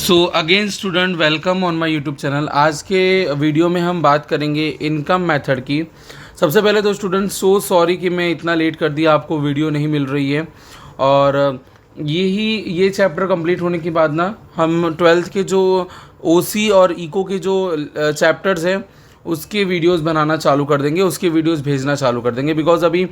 So again student, welcome on my YouTube channel. आज के video में हम बात करेंगे इनकम मेथड की। सबसे पहले तो स्टूडेंट सॉरी कि मैं इतना लेट कर दिया, आपको वीडियो नहीं मिल रही है। और ये चैप्टर कंप्लीट होने के बाद ना हम 12th के जो ओसी और इको के जो चैप्टर्स हैं उसके वीडियोस बनाना चालू कर देंगे, उसके वीडियोस भेजना चालू कर देंगे। बिकॉज अभी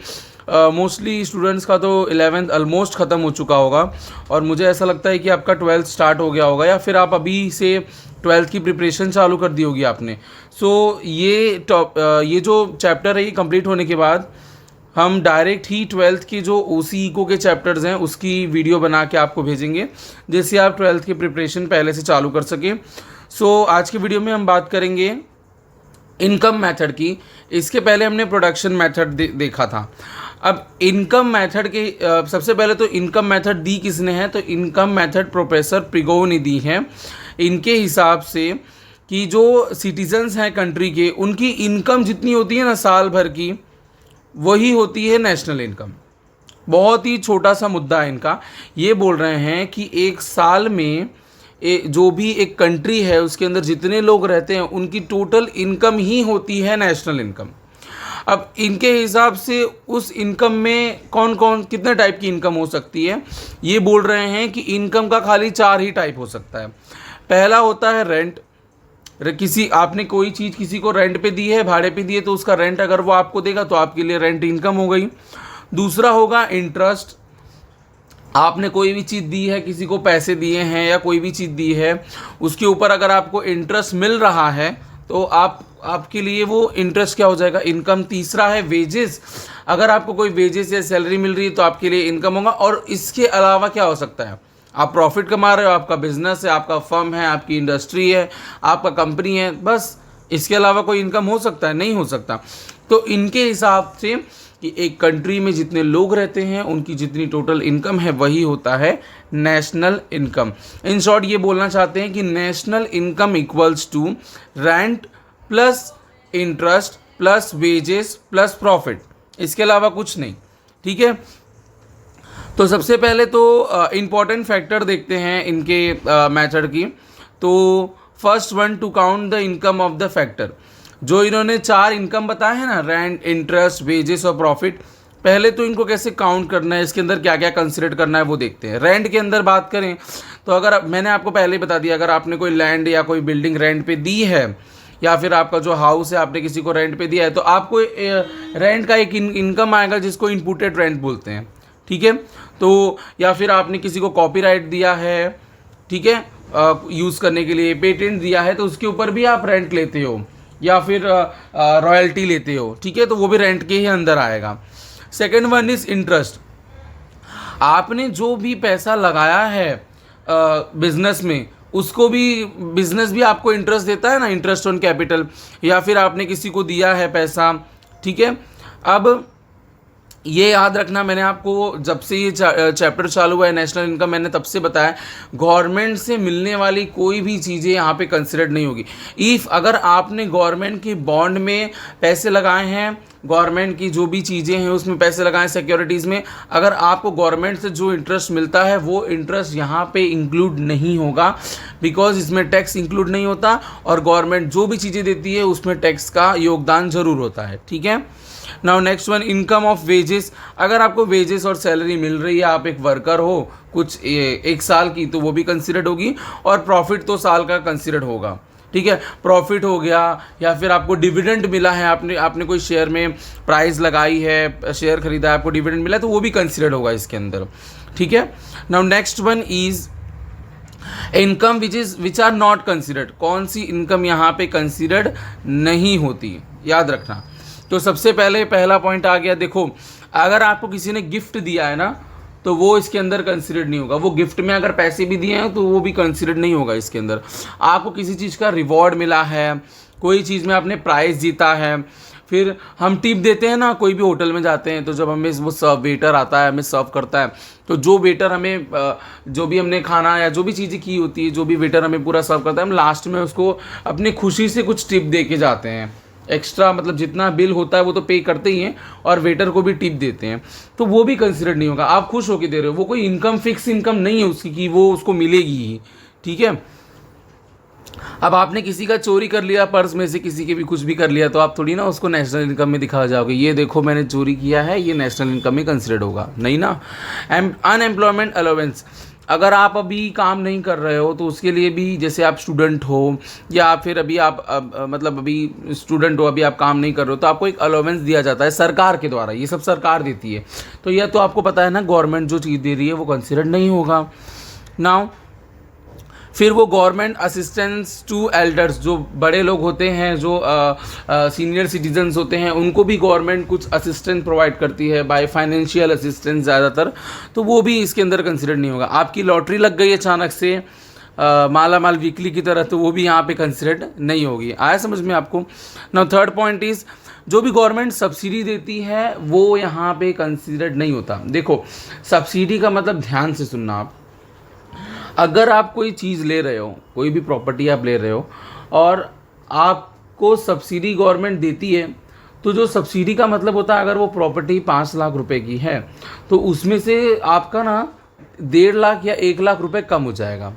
मोस्टली स्टूडेंट्स का तो 11th ऑलमोस्ट ख़त्म हो चुका होगा और मुझे ऐसा लगता है कि आपका 12th स्टार्ट हो गया होगा या फिर आप अभी से 12th की प्रिपरेशन चालू कर दी होगी आपने। ये जो चैप्टर है ये कंप्लीट होने के बाद हम डायरेक्ट ही 12th की जो ओसी इको के चैप्टर्स हैं उसकी वीडियो बना के आपको भेजेंगे, जिससे आप 12th की प्रिपरेशन पहले से चालू कर सकें। आज के वीडियो में हम बात करेंगे इनकम मेथड की। इसके पहले हमने प्रोडक्शन मेथड देखा था। अब इनकम मेथड के सबसे पहले तो इनकम मेथड दी किसने है, तो इनकम मेथड प्रोफेसर प्रिगो ने दी है। इनके हिसाब से कि जो सिटीजन्स हैं कंट्री के, उनकी इनकम जितनी होती है ना साल भर की, वही होती है नेशनल इनकम। बहुत ही छोटा सा मुद्दा है इनका। ये बोल रहे हैं कि एक साल में जो भी एक कंट्री है उसके अंदर जितने लोग रहते हैं उनकी टोटल इनकम ही होती है नेशनल इनकम। अब इनके हिसाब से उस इनकम में कौन कौन कितने टाइप की इनकम हो सकती है, ये बोल रहे हैं कि इनकम का खाली 4 ही टाइप हो सकता है। पहला होता है रेंट। किसी आपने कोई चीज़ किसी को रेंट पे दी है, भाड़े पे दी है, तो उसका रेंट अगर वो आपको देगा तो आपके लिए रेंट इनकम हो गई। दूसरा होगा इंटरेस्ट। आपने कोई भी चीज़ दी है, किसी को पैसे दिए हैं या कोई भी चीज़ दी है, उसके ऊपर अगर आपको इंटरेस्ट मिल रहा है तो आपके लिए वो इंटरेस्ट क्या हो जाएगा, इनकम। तीसरा है वेजेस। अगर आपको कोई वेजेस या सैलरी मिल रही है तो आपके लिए इनकम होगा। और इसके अलावा क्या हो सकता है, आप प्रॉफिट कमा रहे हो, आपका बिजनेस है, आपका फर्म है, आपकी इंडस्ट्री है, आपका कंपनी है, बस इसके अलावा कोई इनकम हो सकता है? नहीं हो सकता। तो इनके हिसाब से कि एक कंट्री में जितने लोग रहते हैं उनकी जितनी टोटल इनकम है वही होता है नेशनल इनकम। इन शॉर्ट ये बोलना चाहते हैं कि national income equals to rent plus interest plus wages plus profit, इसके अलावा कुछ नहीं। ठीक है, तो सबसे पहले तो इम्पॉर्टेंट फैक्टर देखते हैं इनके मेथड की। तो first one, to count the income of the factor. जो इन्होंने 4 इनकम बताए हैं ना, रेंट, इंटरेस्ट, वेजेस और प्रॉफिट, पहले तो इनको कैसे काउंट करना है, इसके अंदर क्या क्या कंसिडर करना है वो देखते हैं। रेंट के अंदर बात करें तो अगर मैंने आपको पहले ही बता दिया, अगर आपने कोई लैंड या कोई बिल्डिंग रेंट पे दी है या फिर आपका जो हाउस है आपने किसी को रेंट पे दिया है, तो आपको रेंट का एक इनकम आएगा जिसको इनपुटेड रेंट बोलते हैं। ठीक है, तो या फिर आपने किसी को कॉपीराइट दिया है, ठीक है, यूज़ करने के लिए पेटेंट दिया है, तो उसके ऊपर भी आप रेंट लेते हो या फिर रॉयल्टी लेते हो। ठीक है, तो वो भी रेंट के ही अंदर आएगा। Second one is interest. आपने जो भी पैसा लगाया है बिजनेस में, उसको भी बिजनेस भी आपको इंटरेस्ट देता है ना, इंटरेस्ट ऑन कैपिटल। या फिर आपने किसी को दिया है पैसा, ठीक है। अब ये याद रखना, मैंने आपको जब से ये चैप्टर चालू हुआ है नेशनल इनकम, मैंने तब से बताया गवर्नमेंट से मिलने वाली कोई भी चीज़ें यहाँ पे कंसिडर नहीं होगी। इफ़ अगर आपने गवर्नमेंट की बॉन्ड में पैसे लगाए हैं, गवर्नमेंट की जो भी चीज़ें हैं उसमें पैसे लगाएं, सिक्योरिटीज़ में, अगर आपको गवर्नमेंट से जो इंटरेस्ट मिलता है वो इंटरेस्ट यहाँ पे इंक्लूड नहीं होगा, बिकॉज इसमें टैक्स इंक्लूड नहीं होता और गवर्नमेंट जो भी चीज़ें देती है उसमें टैक्स का योगदान ज़रूर होता है। ठीक है, now next one, income of wages. अगर आपको वेजेस और सैलरी मिल रही है, आप एक वर्कर हो कुछ एक साल की, तो वो भी कंसिडर्ड होगी। और प्रॉफिट तो साल का कंसिडर्ड होगा। ठीक है, प्रॉफिट हो गया या फिर आपको डिविडेंड मिला है, आपने कोई शेयर में प्राइस लगाई है, शेयर खरीदा है, आपको डिविडेंड मिला है, तो वो भी कंसिडर्ड होगा इसके अंदर। ठीक है, now next one is income which are not considered. कौन सी इनकम यहाँ पे कंसिडर्ड नहीं होती, याद रखना। तो सबसे पहले पहला पॉइंट आ गया, देखो अगर आपको किसी ने गिफ्ट दिया है ना तो वो इसके अंदर कंसिडर्ड नहीं होगा। वो गिफ्ट में अगर पैसे भी दिए हैं तो वो भी कंसिडर्ड नहीं होगा इसके अंदर। आपको किसी चीज़ का रिवॉर्ड मिला है, कोई चीज़ में आपने प्राइज़ जीता है, फिर हम टिप देते हैं ना, कोई भी होटल में जाते हैं तो जब हमें वो वेटर आता है, हमें सर्व करता है, तो जो वेटर हमें जो भी हमने खाना या जो भी चीज़ें की होती है, जो भी वेटर हमें पूरा सर्व करता है, हम लास्ट में उसको अपनी खुशी से कुछ टिप दे के जाते हैं। एक्स्ट्रा मतलब जितना बिल होता है वो तो पे करते ही हैं और वेटर को भी टिप देते हैं, तो वो भी कंसिडर नहीं होगा। आप खुश होकर दे रहे हो, वो कोई इनकम फिक्स इनकम नहीं है उसकी कि वो उसको मिलेगी ही। ठीक है, अब आपने किसी का चोरी कर लिया, पर्स में से किसी के भी कुछ भी कर लिया, तो आप थोड़ी ना उसको नेशनल इनकम में दिखा जाओगे, ये देखो मैंने चोरी किया है, ये नेशनल इनकम में कंसिडर्ड होगा, नहीं ना। अनएम्प्लॉयमेंट अलाउंस, अगर आप अभी काम नहीं कर रहे हो तो उसके लिए भी, जैसे आप स्टूडेंट हो या फिर अभी आप मतलब अभी स्टूडेंट हो, अभी आप काम नहीं कर रहे हो, तो आपको एक अलाउंस दिया जाता है सरकार के द्वारा, ये सब सरकार देती है। तो यह तो आपको पता है ना, गवर्नमेंट जो चीज़ दे रही है वो कंसिडर्ड नहीं होगा। नाउ फिर वो गवर्नमेंट असिस्टेंस टू एल्डर्स, जो बड़े लोग होते हैं, जो सीनियर सिटीजन्स होते हैं, उनको भी गवर्नमेंट कुछ असिस्टेंस प्रोवाइड करती है बाय फाइनेंशियल असिस्टेंस ज़्यादातर, तो वो भी इसके अंदर कंसिडर नहीं होगा। आपकी लॉटरी लग गई अचानक से माला माल वीकली की तरह, तो वो भी यहाँ पे कंसिडर्ड नहीं होगी। आया समझ में आपको। नाउ थर्ड पॉइंट इज़, जो भी गवर्नमेंट सब्सिडी देती है वो यहाँ पे कंसिडर्ड नहीं होता। देखो सब्सिडी का मतलब, ध्यान से सुनना आप, अगर आप कोई चीज़ ले रहे हो, कोई भी प्रॉपर्टी आप ले रहे हो और आपको सब्सिडी गवर्नमेंट देती है, तो जो सब्सिडी का मतलब होता है, अगर वो प्रॉपर्टी 5 लाख रुपए की है तो उसमें से आपका ना 1.5 लाख या 1 लाख रुपए कम हो जाएगा।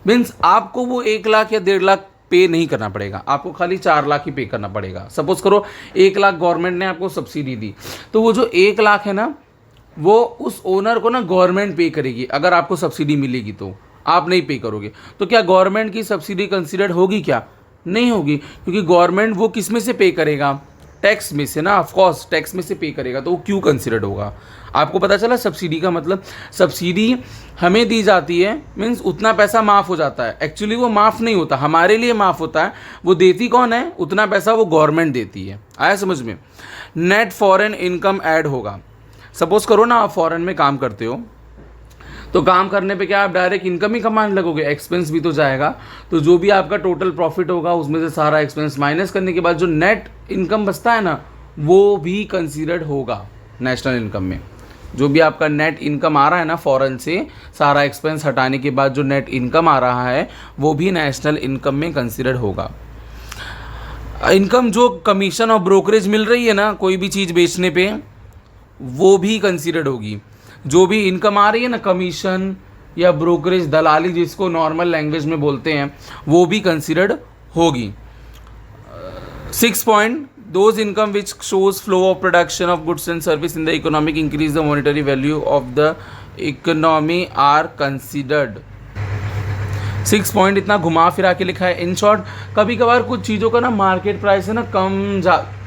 मीन्स आपको वो 1 लाख या 1.5 लाख पे नहीं करना पड़ेगा, आपको खाली 4 लाख ही पे करना पड़ेगा। सपोज करो 1 लाख गवर्नमेंट ने आपको सब्सिडी दी, तो वो जो 1 लाख है ना, वो उस ओनर को ना गवर्नमेंट पे करेगी। अगर आपको सब्सिडी मिलेगी तो आप नहीं पे करोगे, तो क्या गवर्नमेंट की सब्सिडी कंसीडर्ड होगी? क्या नहीं होगी, क्योंकि गवर्नमेंट वो किस में से पे करेगा? टैक्स में से ना, ऑफ कोर्स टैक्स में से पे करेगा, तो वो क्यों कंसीडर्ड होगा? आपको पता चला सब्सिडी का मतलब। सब्सिडी हमें दी जाती है, मीन्स उतना पैसा माफ़ हो जाता है। एक्चुअली वो माफ़ नहीं होता, हमारे लिए माफ़ होता है। वो देती कौन है? उतना पैसा वो गवर्नमेंट देती है। आया समझ में। नेट फॉरेन इनकम ऐड होगा। सपोज करो ना आप फॉरेन में काम करते हो, तो काम करने पे क्या आप डायरेक्ट इनकम ही कमाने लगोगे? एक्सपेंस भी तो जाएगा। तो जो भी आपका टोटल प्रॉफिट होगा उसमें से सारा एक्सपेंस माइनस करने के बाद जो नेट इनकम बचता है ना, वो भी कंसीडर्ड होगा नेशनल इनकम में। जो भी आपका नेट इनकम आ रहा है ना फॉरेन से, सारा एक्सपेंस हटाने के बाद जो नेट इनकम आ रहा है वो भी नेशनल इनकम में कंसीडर्ड होगा। इनकम जो कमीशन और ब्रोकरेज मिल रही है ना कोई भी चीज़ बेचने पे, वो भी कंसीडर्ड होगी। जो भी इनकम आ रही है ना, कमीशन या ब्रोकरेज, दलाली जिसको नॉर्मल लैंग्वेज में बोलते हैं, वो भी कंसीडर्ड होगी। 6 point, those income which shows flow of production of goods and service in the economic increase the monetary value of the economy are considered। 6 point इतना घुमा फिरा के लिखा है। इन शॉर्ट, कभी कभार कुछ चीज़ों का ना मार्केट प्राइस है ना कम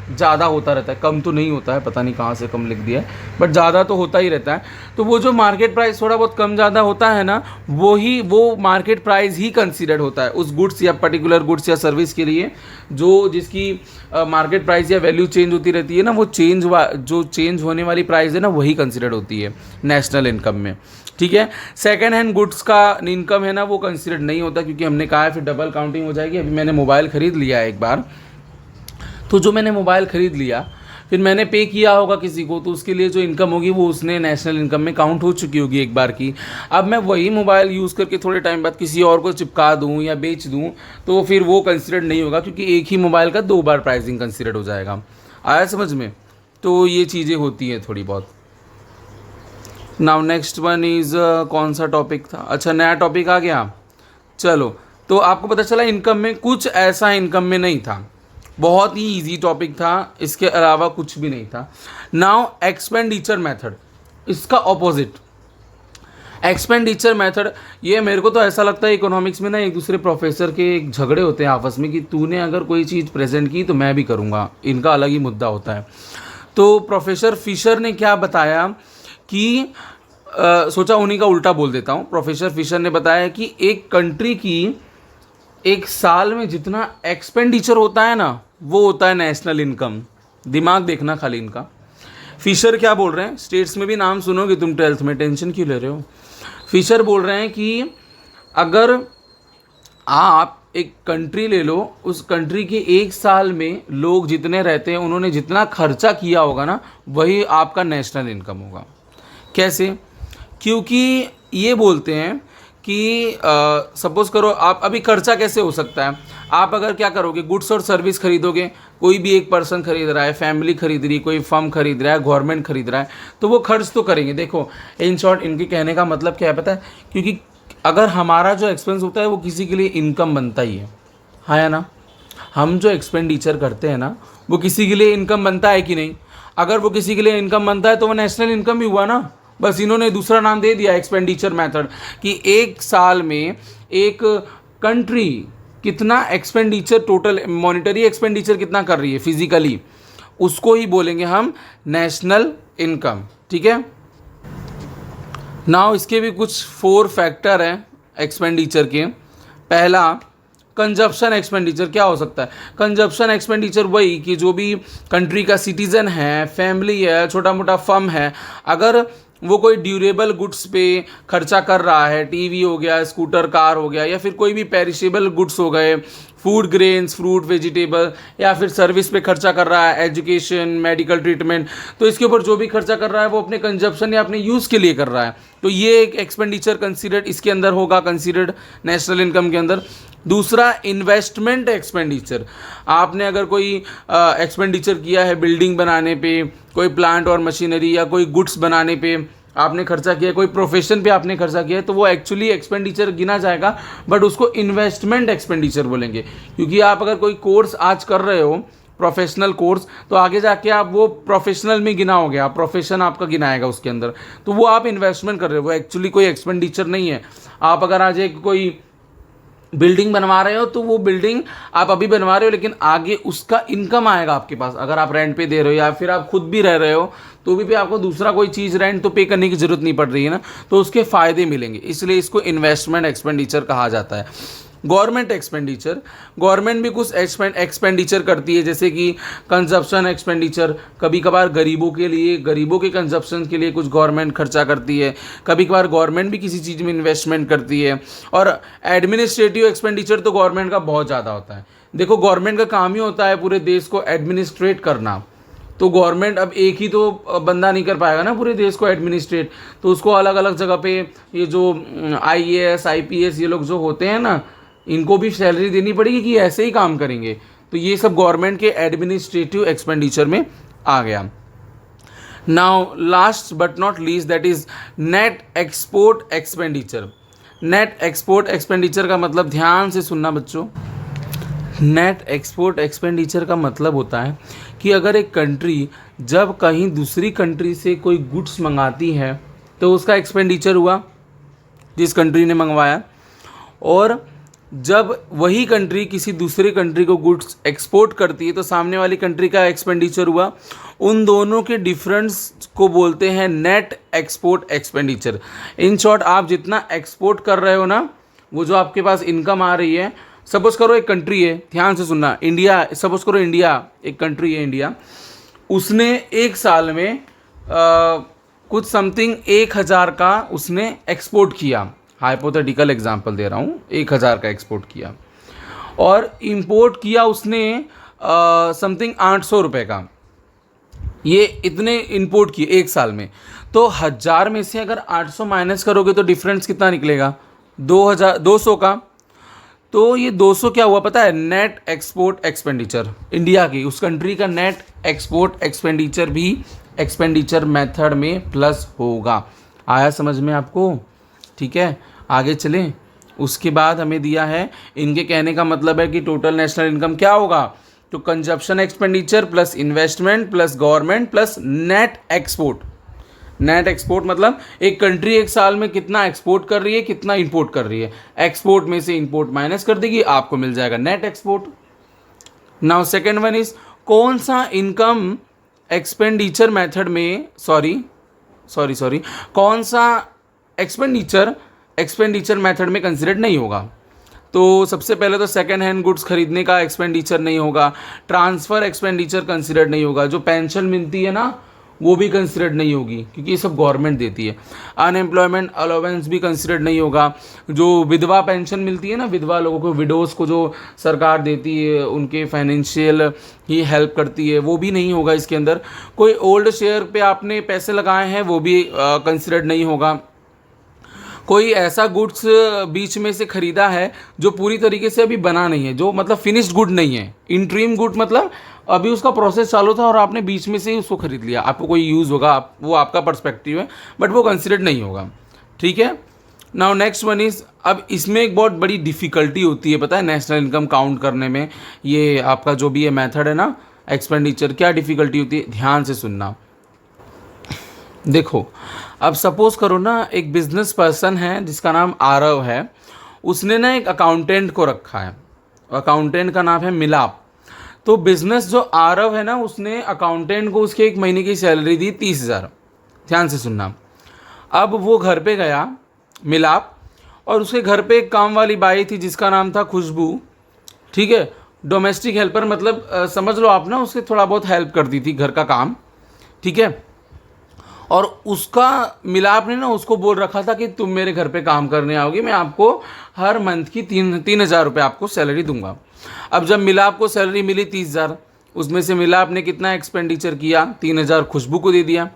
ज़्यादा होता रहता है, कम तो नहीं होता है, पता नहीं कहाँ से कम लिख दिया है, बट ज़्यादा तो होता ही रहता है। तो वो जो मार्केट प्राइस थोड़ा बहुत कम ज़्यादा होता है ना, वो मार्केट प्राइस ही कंसीडर्ड होता है उस गुड्स या पर्टिकुलर गुड्स या सर्विस के लिए, जो जिसकी मार्केट प्राइस या वैल्यू चेंज होती रहती है ना, वो जो चेंज होने वाली प्राइस है ना, वही कंसीडर्ड होती है नेशनल इनकम में। ठीक है। सेकेंड हैंड गुड्स का इनकम है ना, वो कंसीडर्ड नहीं होता, क्योंकि हमने कहा है फिर डबल काउंटिंग हो जाएगी। अभी मैंने मोबाइल ख़रीद लिया है एक बार, तो जो मैंने मोबाइल ख़रीद लिया फिर मैंने पे किया होगा किसी को, तो उसके लिए जो इनकम होगी वो उसने नेशनल इनकम में काउंट हो चुकी होगी एक बार की। अब मैं वही मोबाइल यूज़ करके थोड़े टाइम बाद किसी और को चिपका दूँ या बेच दूँ, तो फिर वो कंसिडर्ड नहीं होगा, क्योंकि एक ही मोबाइल का 2 बार प्राइसिंग कंसिडर्ड हो जाएगा। आया समझ में। तो ये चीज़ें होती हैं थोड़ी बहुत। नाउ नेक्स्ट वन इज़, कौन सा टॉपिक था? अच्छा, नया टॉपिक आ गया। चलो, तो आपको पता चला इनकम में कुछ ऐसा इनकम में नहीं था, बहुत ही इजी टॉपिक था, इसके अलावा कुछ भी नहीं था। नाउ एक्सपेंडिचर मेथड, इसका ऑपोजिट एक्सपेंडिचर मेथड। ये मेरे को तो ऐसा लगता है इकोनॉमिक्स में ना एक दूसरे प्रोफेसर के एक झगड़े होते हैं आपस में कि तूने अगर कोई चीज़ प्रेजेंट की तो मैं भी करूँगा, इनका अलग ही मुद्दा होता है। तो प्रोफेसर फिशर ने क्या बताया कि सोचा उन्हीं का उल्टा बोल देता हूँ। प्रोफेसर फिशर ने बताया कि एक कंट्री की एक साल में जितना एक्सपेंडिचर होता है ना, वो होता है नेशनल इनकम। दिमाग देखना खाली इनका। फिशर क्या बोल रहे हैं, स्टेट्स में भी नाम सुनोगे तुम 12th में, टेंशन क्यों ले रहे हो। फिशर बोल रहे हैं कि अगर आप एक कंट्री ले लो, उस कंट्री के एक साल में लोग जितने रहते हैं, उन्होंने जितना खर्चा किया होगा ना, वही आपका नेशनल इनकम होगा। कैसे? क्योंकि ये बोलते हैं कि सपोज़ करो आप, अभी खर्चा कैसे हो सकता है, आप अगर क्या करोगे, गुड्स और सर्विस खरीदोगे, कोई भी एक पर्सन खरीद रहा है, फैमिली खरीद रही है, कोई फर्म खरीद रहा है, गवर्नमेंट खरीद रहा है, तो वो खर्च तो करेंगे। देखो इन शॉर्ट इनके कहने का मतलब क्या है पता है, क्योंकि अगर हमारा जो एक्सपेंस होता है वो किसी के लिए इनकम बनता ही है, हाँ या ना? हम जो एक्सपेंडिचर करते हैं ना, वो किसी के लिए इनकम बनता है कि नहीं? अगर वो किसी के लिए इनकम बनता है तो वो नेशनल इनकम भी हुआ ना। बस इन्होंने दूसरा नाम दे दिया एक्सपेंडिचर मेथड, कि एक साल में एक कंट्री कितना एक्सपेंडिचर, टोटल मॉनिटरी एक्सपेंडिचर कितना कर रही है फिजिकली, उसको ही बोलेंगे हम नेशनल इनकम। ठीक है। नाउ इसके भी कुछ 4 फैक्टर हैं एक्सपेंडिचर के। पहला, कंजप्शन एक्सपेंडिचर। क्या हो सकता है कंजप्शन एक्सपेंडिचर? वही कि जो भी कंट्री का सिटीज़न है, फैमिली है, छोटा मोटा फर्म है, अगर वो कोई ड्यूरेबल गुड्स पे खर्चा कर रहा है, टीवी हो गया, स्कूटर, कार हो गया, या फिर कोई भी पेरिशेबल गुड्स हो गए, फूड ग्रेन्स, फ्रूट, वेजिटेबल, या फिर सर्विस पे खर्चा कर रहा है, एजुकेशन, मेडिकल ट्रीटमेंट, तो इसके ऊपर जो भी खर्चा कर रहा है वो अपने कंजप्शन या अपने यूज़ के लिए कर रहा है, तो ये एक एक्सपेंडिचर कंसीडर्ड इसके अंदर होगा, कंसीडर्ड नेशनल इनकम के अंदर। दूसरा, इन्वेस्टमेंट एक्सपेंडिचर। आपने अगर कोई एक्सपेंडिचर किया है बिल्डिंग बनाने पे, कोई प्लांट और मशीनरी, या कोई गुड्स बनाने पे आपने खर्चा किया, कोई प्रोफेशन पे आपने खर्चा किया है, तो वो एक्चुअली एक्सपेंडिचर गिना जाएगा, बट उसको इन्वेस्टमेंट एक्सपेंडिचर बोलेंगे। क्योंकि आप अगर कोई कोर्स आज कर रहे हो, प्रोफेशनल कोर्स, तो आगे जाके आप वो प्रोफेशनल में गिना हो गया, प्रोफेशन आपका गिनाएगा उसके अंदर, तो वो आप इन्वेस्टमेंट कर रहे हो, वो एक्चुअली कोई एक्सपेंडिचर नहीं है। आप अगर आज एक कोई बिल्डिंग बनवा रहे हो, तो वो बिल्डिंग आप अभी बनवा रहे हो, लेकिन आगे उसका इनकम आएगा आपके पास। अगर आप रेंट पे दे रहे हो या फिर आप खुद भी रह रहे हो, तो भी आपको दूसरा कोई चीज़ रेंट तो पे करने की ज़रूरत नहीं पड़ रही है ना, तो उसके फ़ायदे मिलेंगे, इसलिए इसको इन्वेस्टमेंट एक्सपेंडिचर कहा जाता है। गवर्नमेंट एक्सपेंडिचर, गवर्नमेंट भी कुछ एक्सपेंडिचर करती है, जैसे कि कंजप्शन एक्सपेंडिचर। कभी कभार गरीबों के लिए, गरीबों के कंजप्शन के लिए कुछ गवर्नमेंट खर्चा करती है, कभी कभार गवर्नमेंट भी किसी चीज़ में इन्वेस्टमेंट करती है। और एडमिनिस्ट्रेटिव एक्सपेंडिचर तो गवर्नमेंट का बहुत ज़्यादा होता है। देखो, गवर्नमेंट का काम ही होता है पूरे देश को एडमिनिस्ट्रेट करना, तो गवर्नमेंट अब एक ही तो बंदा नहीं कर पाएगा ना पूरे देश को एडमिनिस्ट्रेट, तो उसको अलग अलग जगह पे ये जो IAS IPS ये लोग जो होते हैं ना, इनको भी सैलरी देनी पड़ेगी कि ऐसे ही काम करेंगे, तो ये सब गवर्नमेंट के एडमिनिस्ट्रेटिव एक्सपेंडिचर में आ गया। Now last but not least, that is net export expenditure. Net export expenditure का मतलब, ध्यान से सुनना बच्चों, नेट एक्सपोर्ट एक्सपेंडिचर का मतलब होता है कि अगर एक कंट्री जब कहीं दूसरी कंट्री से कोई गुड्स मंगाती है, तो उसका एक्सपेंडिचर हुआ जिस कंट्री ने मंगवाया, और जब वही कंट्री किसी दूसरी कंट्री को गुड्स एक्सपोर्ट करती है, तो सामने वाली कंट्री का एक्सपेंडिचर हुआ। उन दोनों के डिफरेंस को बोलते हैं net export expenditure. In short, आप जितना एक्सपोर्ट कर रहे हो ना, वो जो आपके पास इनकम आ रही है, सपोज करो एक कंट्री है, ध्यान से सुनना, इंडिया, सपोज करो इंडिया एक कंट्री है, इंडिया, उसने एक साल में कुछ समथिंग 1000 का उसने एक्सपोर्ट किया, हाइपोथेटिकल एग्जांपल दे रहा हूँ, 1000 का एक्सपोर्ट किया, और इंपोर्ट किया उसने समथिंग 800 रुपये का। ये इतने इंपोर्ट किए एक साल में, तो 1000 में से अगर 800 माइनस करोगे तो डिफरेंस कितना निकलेगा? 200 का। तो ये 200 क्या हुआ पता है? नेट एक्सपोर्ट एक्सपेंडिचर, इंडिया की, उस कंट्री का नेट एक्सपोर्ट एक्सपेंडिचर भी एक्सपेंडिचर मेथड में प्लस होगा। आया समझ में आपको? ठीक है, आगे चलें। उसके बाद हमें दिया है, इनके कहने का मतलब है कि टोटल नेशनल इनकम क्या होगा, तो consumption expenditure plus investment plus government plus net export. Net export मतलब एक कंट्री एक साल में कितना एक्सपोर्ट कर रही है, कितना इंपोर्ट कर रही है, एक्सपोर्ट में से इंपोर्ट माइनस कर देगी, आपको मिल जाएगा net export. Now second one is, कौन सा इनकम एक्सपेंडिचर मेथड में, सॉरी कौन सा एक्सपेंडिचर मेथड में कंसिडर्ड नहीं होगा? तो सबसे पहले तो सेकेंड हैंड गुड्स खरीदने का एक्सपेंडिचर नहीं होगा, ट्रांसफ़र एक्सपेंडिचर कंसिडर्ड नहीं होगा, जो पेंशन मिलती है ना वो भी कंसिडर्ड नहीं होगी क्योंकि ये सब गवर्नमेंट देती है, अनएम्प्लॉयमेंट अलाउंस भी कंसिडर्ड नहीं होगा, जो विधवा पेंशन मिलती है ना, विधवा लोगों को, विडोज़ को जो सरकार देती है, उनके फाइनेंशियल ही हेल्प करती है, वो भी नहीं होगा इसके अंदर। कोई ओल्ड शेयर पे आपने पैसे लगाए हैं वो भी कंसिडर्ड नहीं होगा। कोई ऐसा गुड्स बीच में से खरीदा है जो पूरी तरीके से अभी बना नहीं है, जो मतलब फिनिश्ड गुड नहीं है, इंट्रीम गुड मतलब अभी उसका प्रोसेस चालू था और आपने बीच में से ही उसको खरीद लिया, आपको कोई यूज़ होगा, वो आपका पर्सपेक्टिव है, बट वो कंसिडर्ड नहीं होगा। ठीक है। नाउ नेक्स्ट वन इज़, अब इसमें एक बहुत बड़ी डिफ़िकल्टी होती है, पता है, नेशनल इनकम काउंट करने में। ये आपका जो भी ये मेथड है ना एक्सपेंडिचर, क्या डिफ़िकल्टी होती है, ध्यान से सुनना। देखो, अब सपोज़ करो ना, एक बिजनेस पर्सन है जिसका नाम आरव है, उसने ना एक अकाउंटेंट को रखा है, अकाउंटेंट का नाम है मिलाप। तो बिजनेस जो आरव है ना, उसने अकाउंटेंट को उसके एक महीने की सैलरी दी 30,000। ध्यान से सुनना। अब वो घर पे गया मिलाप, और उसके घर पे एक काम वाली बाई थी जिसका नाम था खुशबू, ठीक है, डोमेस्टिक हेल्पर, मतलब समझ लो आप ना, उसके थोड़ा बहुत हेल्प करती थी घर का काम, ठीक है। और उसका मिलाप ने ना उसको बोल रखा था कि तुम मेरे घर पे काम करने आओगे, मैं आपको हर मंथ की 3,000 रुपये आपको सैलरी दूंगा। अब जब मिलाप को सैलरी मिली 30,000, उसमें से मिलाप ने कितना एक्सपेंडिचर किया, 3,000 खुशबू को दे दिया।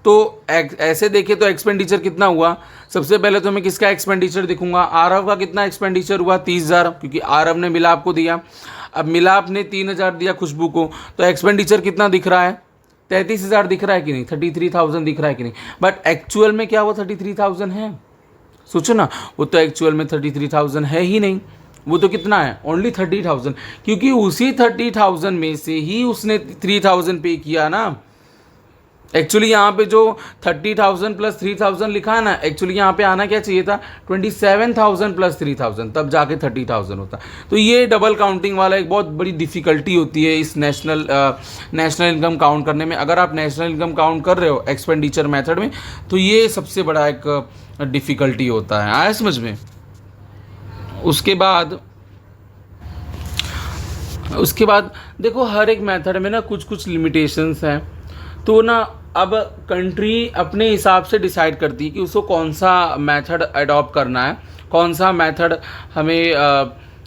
तो ऐसे देखे तो एक्सपेंडिचर कितना हुआ, सबसे पहले तो मैं किसका एक्सपेंडिचर देखूंगा, आरव का कितना एक्सपेंडिचर हुआ 30,000, क्योंकि आरव ने मिलाप को दिया। अब मिलाप ने 3,000 दिया खुशबू को, तो एक्सपेंडिचर कितना दिख रहा है, 33,000 दिख रहा है कि नहीं, 33,000 दिख रहा है कि नहीं। बट एक्चुअल में क्या वो 33,000 है, सोचो ना, वो तो एक्चुअल में 33,000 है ही नहीं, वो तो कितना है, ओनली 30,000, क्योंकि उसी 30,000 में से ही उसने 3,000 पे किया ना। एक्चुअली यहाँ पे जो 30,000 प्लस 3,000 लिखा है ना, एक्चुअली यहाँ पे आना क्या चाहिए था, 27,000 प्लस 3,000, तब जाके 30,000 होता। तो ये डबल काउंटिंग वाला एक बहुत बड़ी डिफ़िकल्टी होती है इस नेशनल इनकम काउंट करने में। अगर आप नेशनल इनकम काउंट कर रहे हो एक्सपेंडिचर मेथड में, तो ये सबसे बड़ा एक डिफ़िकल्टी होता है, आया समझ में। उसके बाद देखो, हर एक मेथड में ना कुछ कुछ लिमिटेशंस हैं, तो ना अब कंट्री अपने हिसाब से डिसाइड करती है कि उसको कौन सा मेथड अडॉप्ट करना है, कौन सा मेथड हमें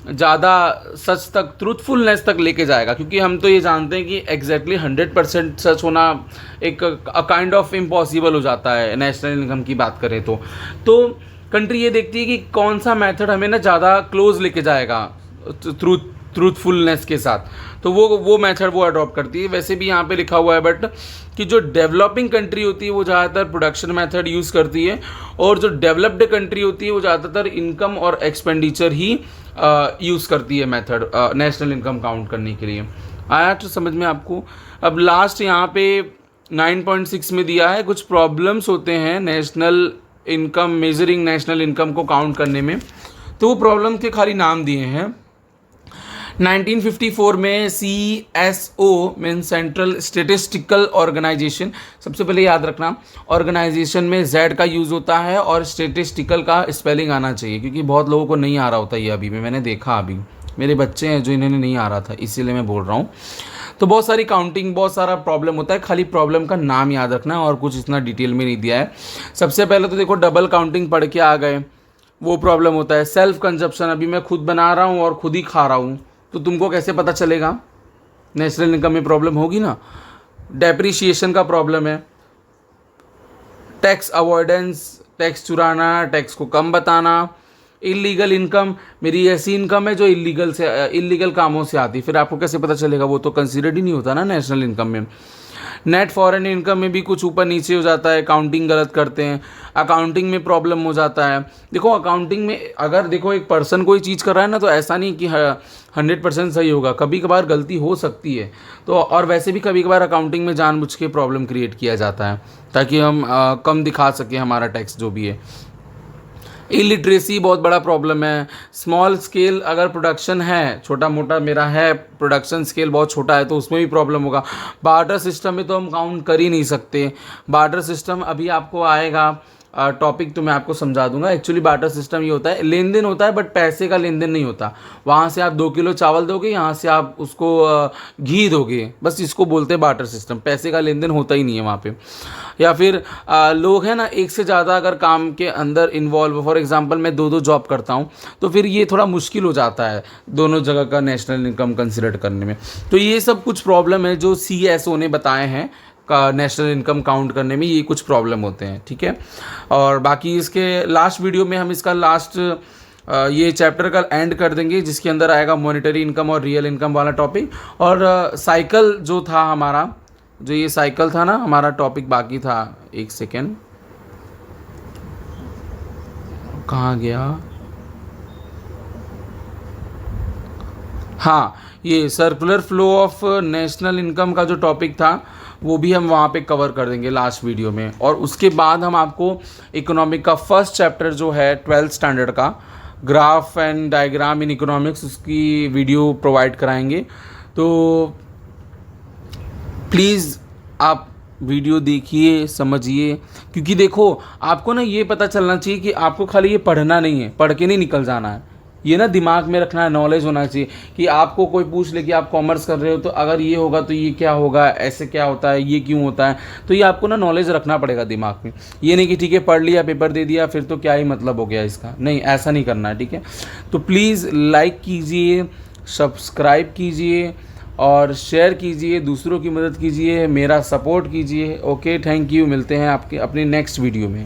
ज़्यादा सच तक, ट्रूथफुलनेस तक लेके जाएगा। क्योंकि हम तो ये जानते हैं कि एग्जैक्टली 100% सच होना एक काइंड ऑफ इम्पॉसिबल हो जाता है नेशनल इनकम की बात करें तो कंट्री ये देखती है कि कौन सा मेथड हमें ना ज़्यादा क्लोज लेके जाएगा ट्रूथफुलनेस के साथ, तो वो मेथड वो अडॉप्ट करती है। वैसे भी यहाँ पे लिखा हुआ है बट कि जो डेवलपिंग कंट्री होती है वो ज़्यादातर प्रोडक्शन मेथड यूज़ करती है, और जो डेवलप्ड कंट्री होती है वो ज़्यादातर इनकम और एक्सपेंडिचर ही यूज़ करती है मेथड नेशनल इनकम काउंट करने के लिए। आया तो समझ में आपको। अब लास्ट यहाँ पे 9.6 में दिया है, कुछ प्रॉब्लम्स होते हैं national income, measuring national income को काउंट करने में। तो वो प्रॉब्लम के खाली नाम दिए हैं। 1954 में CSO mean central statistical organisation, सबसे पहले याद रखना ऑर्गेनाइजेशन में Z का यूज़ होता है और स्टेटिस्टिकल का स्पेलिंग आना चाहिए, क्योंकि बहुत लोगों को नहीं आ रहा होता ये। अभी भी मैंने देखा, अभी मेरे बच्चे हैं जो इन्हें नहीं आ रहा था, इसीलिए मैं बोल रहा हूँ। तो बहुत सारी काउंटिंग, बहुत सारा प्रॉब्लम होता है, खाली प्रॉब्लम का नाम याद रखना है और कुछ इतना डिटेल में नहीं दिया है। सबसे पहले तो देखो डबल काउंटिंग पढ़ के आ गए, वो प्रॉब्लम होता है। सेल्फ कंजप्शन, अभी मैं खुद बना रहा हूँ और खुद ही खा रहा हूँ, तो तुमको कैसे पता चलेगा, नेशनल इनकम में प्रॉब्लम होगी ना। डेप्रिसिएशन का प्रॉब्लम है, टैक्स अवॉइडेंस, टैक्स चुराना, टैक्स को कम बताना। इलीगल इनकम, मेरी ऐसी इनकम है जो इलीगल कामों से आती, फिर आपको कैसे पता चलेगा, वो तो कंसीडर्ड ही नहीं होता ना नेशनल इनकम में। नेट फॉरेन इनकम में भी कुछ ऊपर नीचे हो जाता है, काउंटिंग गलत करते हैं, अकाउंटिंग में प्रॉब्लम हो जाता है। देखो अकाउंटिंग में अगर देखो एक पर्सन कोई चीज़ कर रहा है ना, तो ऐसा नहीं कि 100% सही होगा, कभी कभार गलती हो सकती है। तो और वैसे भी कभी कभार अकाउंटिंग में जानबूझ के प्रॉब्लम क्रिएट किया जाता है ताकि हम कम दिखा सकें हमारा टैक्स जो भी है। इलिटरेसी बहुत बड़ा प्रॉब्लम है। स्मॉल स्केल अगर प्रोडक्शन है, छोटा मोटा मेरा है प्रोडक्शन स्केल बहुत छोटा है, तो उसमें भी प्रॉब्लम होगा। बार्टर सिस्टम में तो हम काउंट कर ही नहीं सकते। बार्टर सिस्टम अभी आपको आएगा टॉपिक, तो मैं आपको समझा दूंगा। एक्चुअली बार्टर सिस्टम ये होता है, लेन देन होता है बट पैसे का लेन देन नहीं होता। वहाँ से आप 2 किलो चावल दोगे, यहाँ से आप उसको घी दोगे, बस इसको बोलते हैं बार्टर सिस्टम। पैसे का लेन देन होता ही नहीं है वहाँ पे। या फिर लोग हैं ना, एक से ज़्यादा अगर काम के अंदर इन्वॉल्व, फॉर एग्जांपल मैं 2 जॉब करता हूँ, तो फिर ये थोड़ा मुश्किल हो जाता है दोनों जगह का नेशनल इनकम कंसिडर करने में। तो ये सब कुछ प्रॉब्लम है जो CSO ने बताए हैं का नेशनल इनकम काउंट करने में, ये कुछ प्रॉब्लम होते हैं, ठीक है। और बाकी इसके लास्ट वीडियो में हम इसका लास्ट ये चैप्टर का एंड कर देंगे, जिसके अंदर आएगा मॉनेटरी इनकम और रियल इनकम वाला टॉपिक। और साइकिल जो था हमारा, जो ये साइकिल था ना हमारा टॉपिक बाकी था, एक सेकेंड, कहाँ गया, हाँ, ये circular flow of national income का जो टॉपिक था वो भी हम वहाँ पे कवर कर देंगे लास्ट वीडियो में। और उसके बाद हम आपको इकोनॉमिक का फर्स्ट चैप्टर जो है 12th स्टैंडर्ड का graph and diagram in economics, उसकी वीडियो प्रोवाइड कराएंगे। तो प्लीज़ आप वीडियो देखिए, समझिए, क्योंकि देखो आपको ना ये पता चलना चाहिए कि आपको खाली ये पढ़ना नहीं है, पढ़ के नहीं निकल जाना है, ये ना दिमाग में रखना है, नॉलेज होना चाहिए। कि आपको कोई पूछ ले कि आप कॉमर्स कर रहे हो तो अगर ये होगा तो ये क्या होगा, ऐसे क्या होता है, ये क्यों होता है, तो ये आपको ना नॉलेज रखना पड़ेगा दिमाग में। ये नहीं कि ठीक है पढ़ लिया, पेपर दे दिया, फिर तो क्या ही मतलब हो गया इसका, नहीं, ऐसा नहीं करना है, ठीक है। तो प्लीज़ लाइक कीजिए, सब्सक्राइब कीजिए और शेयर कीजिए, दूसरों की मदद कीजिए, मेरा सपोर्ट कीजिए। ओके, थैंक यू, मिलते हैं आपके अपनी नेक्स्ट वीडियो में।